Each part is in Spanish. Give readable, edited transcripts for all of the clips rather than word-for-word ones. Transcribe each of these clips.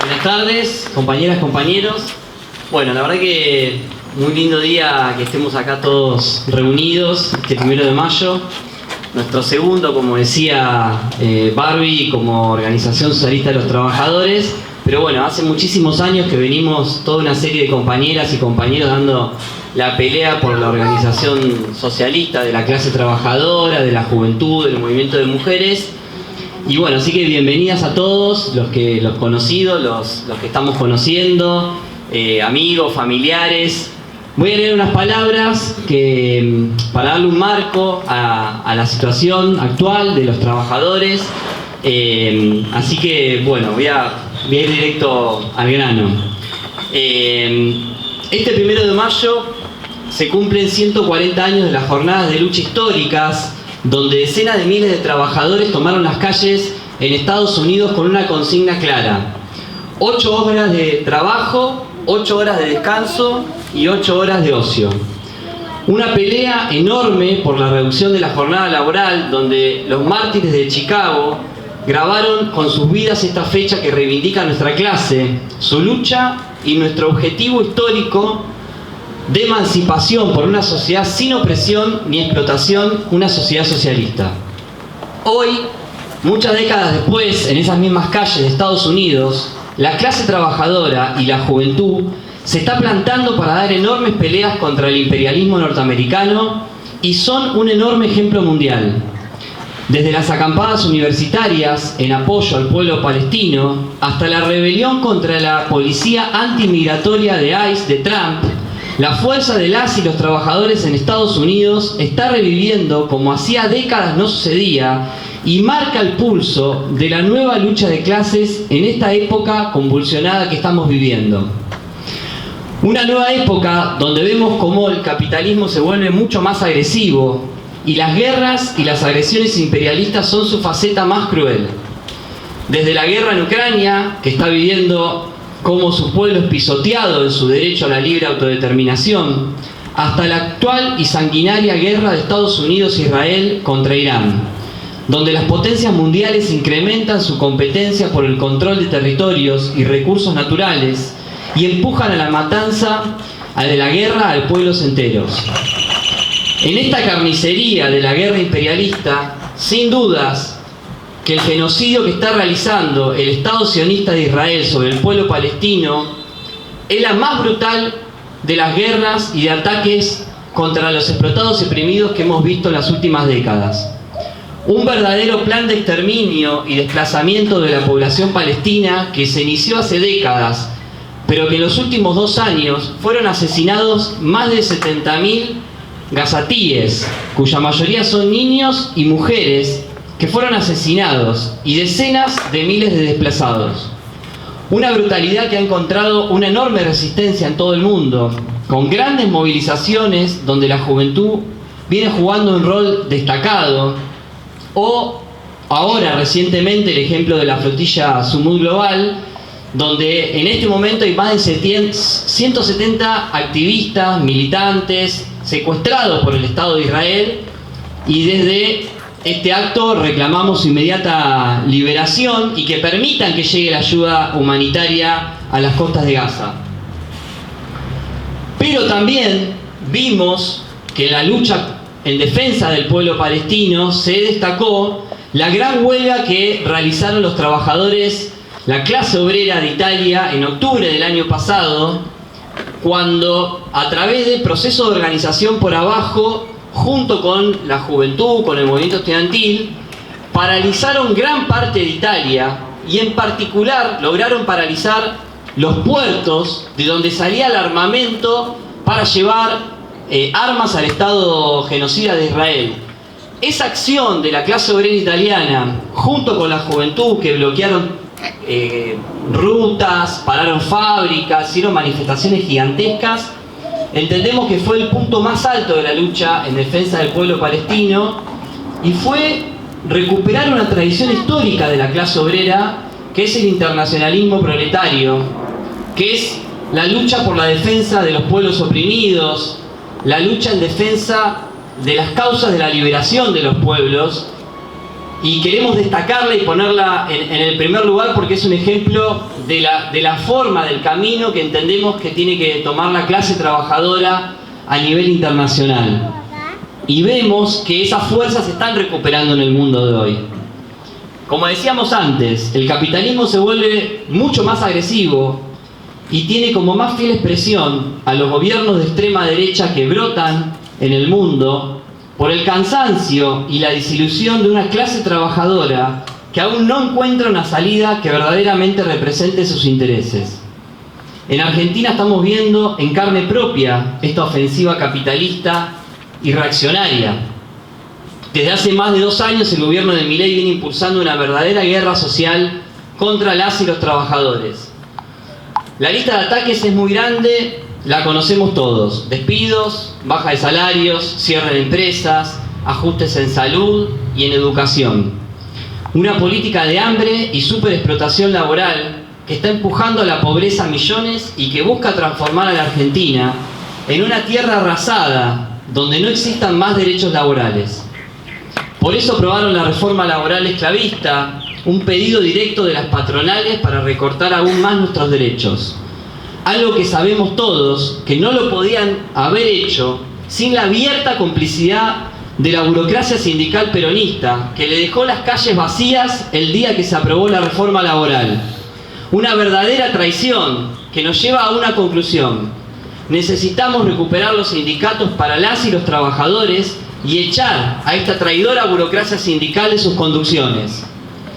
Buenas tardes, compañeras, compañeros. Bueno, la verdad que muy lindo día que estemos acá todos reunidos, este 1 de mayo. Nuestro segundo, como decía Barbie, como Organización Socialista de los Trabajadores. Pero bueno, hace muchísimos años que venimos toda una serie de compañeras y compañeros dando la pelea por la organización socialista de la clase trabajadora, de la juventud, del movimiento de mujeres. Y bueno, así que bienvenidas a todos, los conocidos, los que estamos conociendo, amigos, familiares. Voy a leer unas palabras para darle un marco a la situación actual de los trabajadores. Así que bueno, voy a ir directo al grano. Este 1 de mayo se cumplen 140 años de las jornadas de lucha históricas, donde decenas de miles de trabajadores tomaron las calles en Estados Unidos con una consigna clara: 8 horas de trabajo, 8 horas de descanso y 8 horas de ocio. Una pelea enorme por la reducción de la jornada laboral, donde los mártires de Chicago grabaron con sus vidas esta fecha que reivindica nuestra clase, su lucha y nuestro objetivo histórico de emancipación por una sociedad sin opresión ni explotación, una sociedad socialista. Hoy, muchas décadas después, en esas mismas calles de Estados Unidos, la clase trabajadora y la juventud se está plantando para dar enormes peleas contra el imperialismo norteamericano y son un enorme ejemplo mundial. Desde las acampadas universitarias en apoyo al pueblo palestino hasta la rebelión contra la policía antimigratoria de ICE de Trump, la fuerza de las y los trabajadores en Estados Unidos está reviviendo como hacía décadas no sucedía y marca el pulso de la nueva lucha de clases en esta época convulsionada que estamos viviendo. Una nueva época donde vemos cómo el capitalismo se vuelve mucho más agresivo y las guerras y las agresiones imperialistas son su faceta más cruel. Desde la guerra en Ucrania, que está viviendo cómo su pueblo es pisoteado en su derecho a la libre autodeterminación, hasta la actual y sanguinaria guerra de Estados Unidos e Israel contra Irán, donde las potencias mundiales incrementan su competencia por el control de territorios y recursos naturales y empujan a la matanza de la guerra a pueblos enteros. En esta carnicería de la guerra imperialista, sin dudas, que el genocidio que está realizando el Estado sionista de Israel sobre el pueblo palestino es la más brutal de las guerras y de ataques contra los explotados y oprimidos que hemos visto en las últimas décadas. Un verdadero plan de exterminio y desplazamiento de la población palestina que se inició hace décadas, pero que en los últimos 2 años fueron asesinados más de 70.000 gazatíes, cuya mayoría son niños y mujeres, que fueron asesinados, y decenas de miles de desplazados. Una brutalidad que ha encontrado una enorme resistencia en todo el mundo, con grandes movilizaciones donde la juventud viene jugando un rol destacado, o ahora recientemente el ejemplo de la flotilla Sumud Global, donde en este momento hay más de 170 activistas, militantes, secuestrados por el Estado de Israel, y desde este acto reclamamos su inmediata liberación y que permitan que llegue la ayuda humanitaria a las costas de Gaza. Pero también vimos que en la lucha en defensa del pueblo palestino se destacó la gran huelga que realizaron los trabajadores, la clase obrera de Italia, en octubre del año pasado, cuando a través del proceso de organización por abajo, junto con la juventud, con el movimiento estudiantil, paralizaron gran parte de Italia y en particular lograron paralizar los puertos de donde salía el armamento para llevar armas al Estado genocida de Israel. Esa acción de la clase obrera italiana, junto con la juventud que bloquearon rutas, pararon fábricas, hicieron manifestaciones gigantescas, entendemos que fue el punto más alto de la lucha en defensa del pueblo palestino y fue recuperar una tradición histórica de la clase obrera, que es el internacionalismo proletario, que es la lucha por la defensa de los pueblos oprimidos, la lucha en defensa de las causas de la liberación de los pueblos y queremos destacarla y ponerla en el primer lugar porque es un ejemplo de la forma, del camino que entendemos que tiene que tomar la clase trabajadora a nivel internacional. Y vemos que esas fuerzas se están recuperando en el mundo de hoy. Como decíamos antes, el capitalismo se vuelve mucho más agresivo y tiene como más fiel expresión a los gobiernos de extrema derecha que brotan en el mundo por el cansancio y la desilusión de una clase trabajadora que aún no encuentra una salida que verdaderamente represente sus intereses. En Argentina estamos viendo en carne propia esta ofensiva capitalista y reaccionaria. Desde hace más de 2 años el gobierno de Milei viene impulsando una verdadera guerra social contra las y los trabajadores. La lista de ataques es muy grande, la conocemos todos: despidos, baja de salarios, cierre de empresas, ajustes en salud y en educación. Una política de hambre y superexplotación laboral que está empujando a la pobreza a millones y que busca transformar a la Argentina en una tierra arrasada donde no existan más derechos laborales. Por eso aprobaron la reforma laboral esclavista, un pedido directo de las patronales para recortar aún más nuestros derechos. Algo que sabemos todos que no lo podían haber hecho sin la abierta complicidad de la burocracia sindical peronista, que le dejó las calles vacías el día que se aprobó la reforma laboral. Una verdadera traición que nos lleva a una conclusión: necesitamos recuperar los sindicatos para las y los trabajadores y echar a esta traidora burocracia sindical de sus conducciones.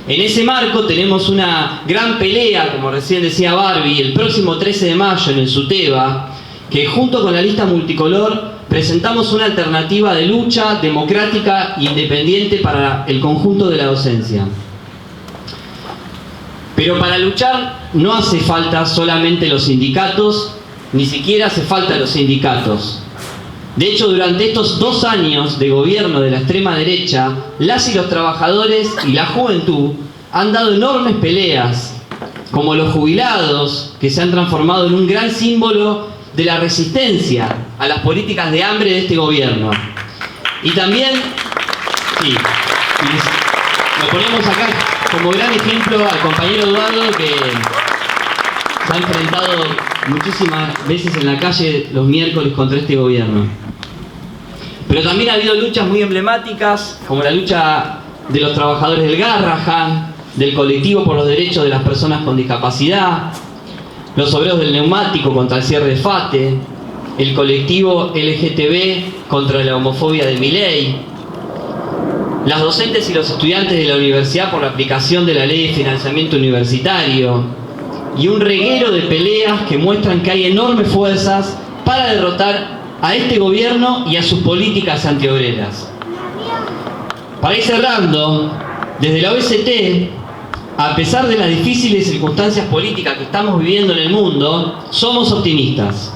En ese marco tenemos una gran pelea, como recién decía Barbie, el próximo 13 de mayo en el SUTEBA, que junto con la lista multicolor presentamos una alternativa de lucha democrática e independiente para el conjunto de la docencia. Pero para luchar no hace falta solamente los sindicatos, ni siquiera hace falta los sindicatos. De hecho, durante estos 2 años de gobierno de la extrema derecha, las y los trabajadores y la juventud han dado enormes peleas, como los jubilados, que se han transformado en un gran símbolo de la resistencia a las políticas de hambre de este gobierno. Y también, sí, lo ponemos acá como gran ejemplo al compañero Eduardo, que se ha enfrentado muchísimas veces en la calle los miércoles contra este gobierno. Pero también ha habido luchas muy emblemáticas, como la lucha de los trabajadores del Garrahan, del colectivo por los derechos de las personas con discapacidad, los obreros del neumático contra el cierre de FATE, el colectivo LGTB contra la homofobia de Milei, las docentes y los estudiantes de la universidad por la aplicación de la ley de financiamiento universitario, y un reguero de peleas que muestran que hay enormes fuerzas para derrotar a este gobierno y a sus políticas antiobreras. Para ir cerrando, desde la OST, a pesar de las difíciles circunstancias políticas que estamos viviendo en el mundo, somos optimistas,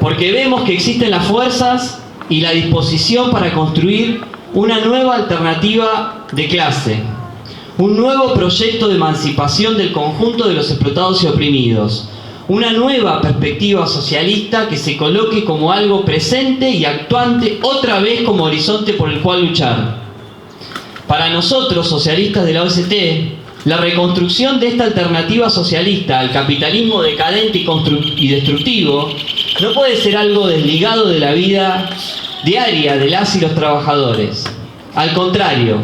porque vemos que existen las fuerzas y la disposición para construir una nueva alternativa de clase, un nuevo proyecto de emancipación del conjunto de los explotados y oprimidos, una nueva perspectiva socialista que se coloque como algo presente y actuante otra vez como horizonte por el cual luchar. Para nosotros, socialistas de la OST, la reconstrucción de esta alternativa socialista al capitalismo decadente y destructivo no puede ser algo desligado de la vida diaria de las y los trabajadores. Al contrario,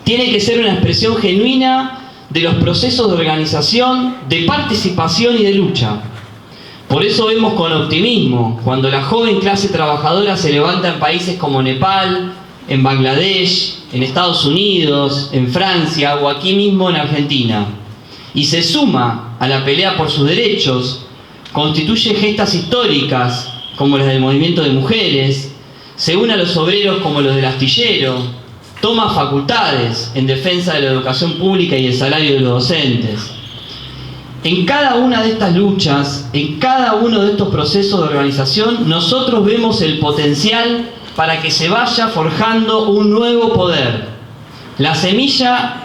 tiene que ser una expresión genuina de los procesos de organización, de participación y de lucha. Por eso vemos con optimismo cuando la joven clase trabajadora se levanta en países como Nepal, en Bangladesh, en Estados Unidos, en Francia o aquí mismo en Argentina, y se suma a la pelea por sus derechos, constituye gestas históricas como las del movimiento de mujeres, se une a los obreros como los del astillero, toma facultades en defensa de la educación pública y el salario de los docentes. En cada una de estas luchas, en cada uno de estos procesos de organización, nosotros vemos el potencial para que se vaya forjando un nuevo poder, la semilla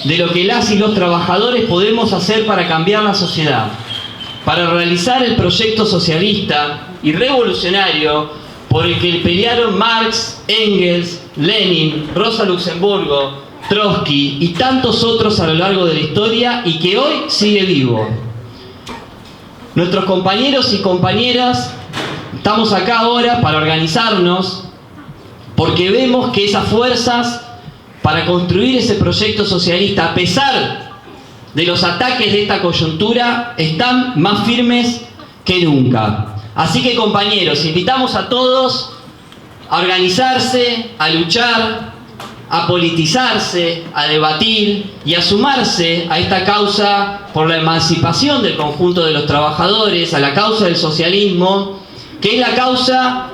de lo que las y los trabajadores podemos hacer para cambiar la sociedad, para realizar el proyecto socialista y revolucionario por el que pelearon Marx, Engels, Lenin, Rosa Luxemburgo, Trotsky y tantos otros a lo largo de la historia y que hoy sigue vivo. Nuestros compañeros y compañeras estamos acá ahora para organizarnos porque vemos que esas fuerzas para construir ese proyecto socialista, a pesar de los ataques de esta coyuntura, están más firmes que nunca. Así que, compañeros, invitamos a todos a organizarse, a luchar, a politizarse, a debatir y a sumarse a esta causa por la emancipación del conjunto de los trabajadores, a la causa del socialismo, que es la causa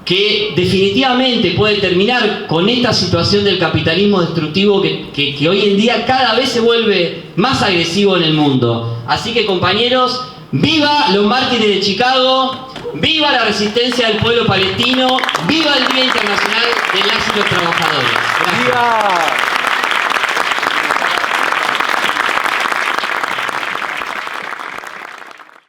que definitivamente puede terminar con esta situación del capitalismo destructivo que hoy en día cada vez se vuelve más agresivo en el mundo. Así que, compañeros, ¡viva los mártires de Chicago! ¡Viva la resistencia del pueblo palestino! ¡Viva el Día Internacional de las y los Trabajadores! Gracias.